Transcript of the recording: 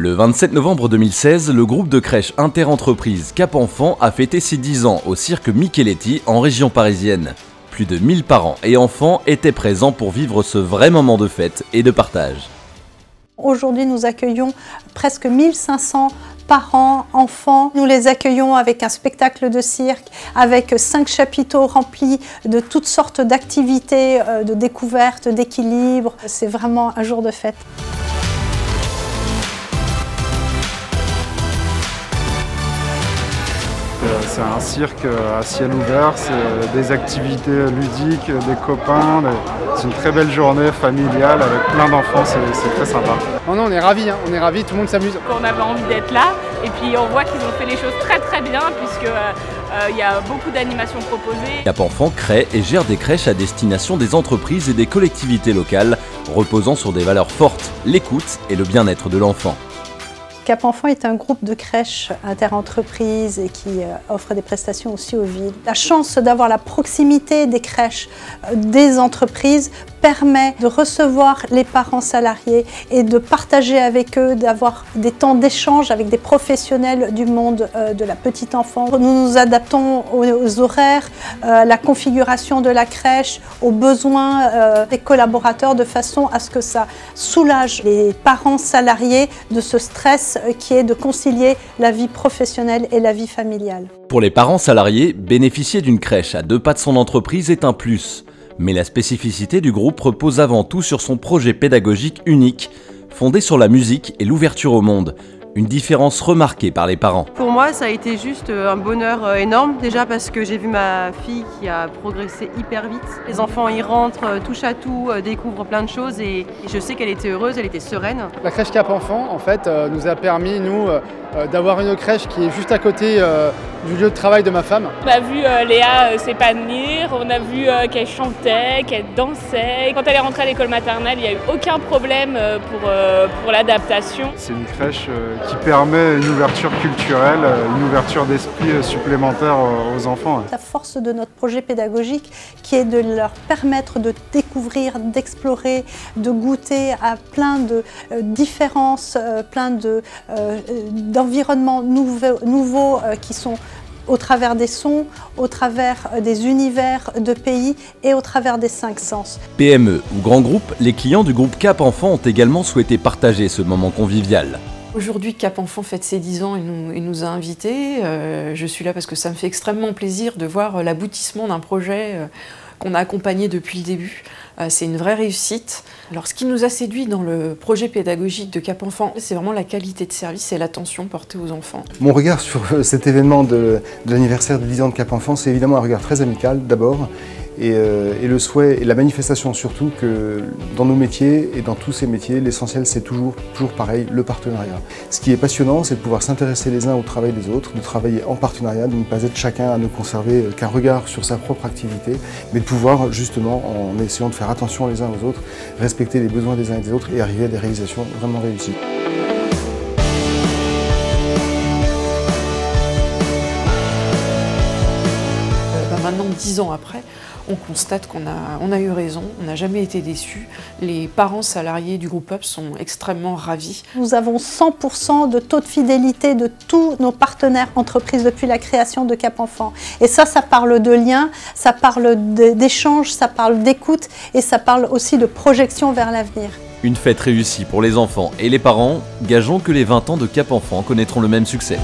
Le 27 novembre 2016, le groupe de crèche interentreprises Cap Enfant a fêté ses 10 ans au cirque Micheletti en région parisienne. Plus de 1000 parents et enfants étaient présents pour vivre ce vrai moment de fête et de partage. Aujourd'hui, nous accueillons presque 1500 parents, enfants. Nous les accueillons avec un spectacle de cirque, avec 5 chapiteaux remplis de toutes sortes d'activités, de découvertes, d'équilibre. C'est vraiment un jour de fête. C'est un cirque à ciel ouvert, c'est des activités ludiques, des copains, c'est une très belle journée familiale avec plein d'enfants, c'est très sympa. Non, on est ravis, tout le monde s'amuse. On avait envie d'être là et puis on voit qu'ils ont fait les choses très bien puisque il y a beaucoup d'animations proposées. Cap Enfant crée et gère des crèches à destination des entreprises et des collectivités locales, reposant sur des valeurs fortes, l'écoute et le bien-être de l'enfant. Cap Enfant est un groupe de crèches interentreprises et qui offre des prestations aussi aux villes. La chance d'avoir la proximité des crèches, des entreprises, permet de recevoir les parents salariés et de partager avec eux, d'avoir des temps d'échange avec des professionnels du monde de la petite enfance. Nous nous adaptons aux horaires, à la configuration de la crèche, aux besoins des collaborateurs de façon à ce que ça soulage les parents salariés de ce stress qui est de concilier la vie professionnelle et la vie familiale. Pour les parents salariés, bénéficier d'une crèche à 2 pas de son entreprise est un plus. Mais la spécificité du groupe repose avant tout sur son projet pédagogique unique, fondé sur la musique et l'ouverture au monde. Une différence remarquée par les parents. Pour moi, ça a été juste un bonheur énorme, déjà parce que j'ai vu ma fille qui a progressé hyper vite. Les enfants y rentrent, touchent à tout, découvrent plein de choses et je sais qu'elle était heureuse, elle était sereine. La crèche Cap Enfant, en fait, nous a permis, nous, d'avoir une crèche qui est juste à côté du lieu de travail de ma femme. On a vu Léa s'épanouir, on a vu qu'elle chantait, qu'elle dansait. Quand elle est rentrée à l'école maternelle, il n'y a eu aucun problème pour l'adaptation. C'est une crèche qui permet une ouverture culturelle, une ouverture d'esprit supplémentaire aux enfants. La force de notre projet pédagogique qui est de leur permettre de découvrir, d'explorer, de goûter à plein de différences, plein d'environnements nouveaux qui sont au travers des sons, au travers des univers de pays et au travers des 5 sens. PME ou grands groupes, les clients du groupe Cap Enfant ont également souhaité partager ce moment convivial. Aujourd'hui, Cap Enfant fête ses 10 ans et nous a invités. Je suis là parce que ça me fait extrêmement plaisir de voir l'aboutissement d'un projet qu'on a accompagné depuis le début. C'est une vraie réussite. Alors, ce qui nous a séduit dans le projet pédagogique de Cap Enfant, c'est vraiment la qualité de service et l'attention portée aux enfants. Mon regard sur cet événement de l'anniversaire de 10 ans de Cap Enfant, c'est évidemment un regard très amical d'abord. Et le souhait et la manifestation surtout que dans nos métiers et dans tous ces métiers, l'essentiel c'est toujours pareil, le partenariat. Ce qui est passionnant, c'est de pouvoir s'intéresser les uns au travail des autres, de travailler en partenariat, de ne pas être chacun à ne conserver qu'un regard sur sa propre activité, mais de pouvoir justement, en essayant de faire attention les uns aux autres, respecter les besoins des uns et des autres et arriver à des réalisations vraiment réussies. Maintenant, 10 ans après, on constate qu'on a eu raison, on n'a jamais été déçus. Les parents salariés du groupe UP sont extrêmement ravis. Nous avons 100% de taux de fidélité de tous nos partenaires entreprises depuis la création de Cap Enfant. Et ça parle de lien, ça parle d'échange, ça parle d'écoute et ça parle aussi de projection vers l'avenir. Une fête réussie pour les enfants et les parents, gageons que les 20 ans de Cap Enfant connaîtront le même succès.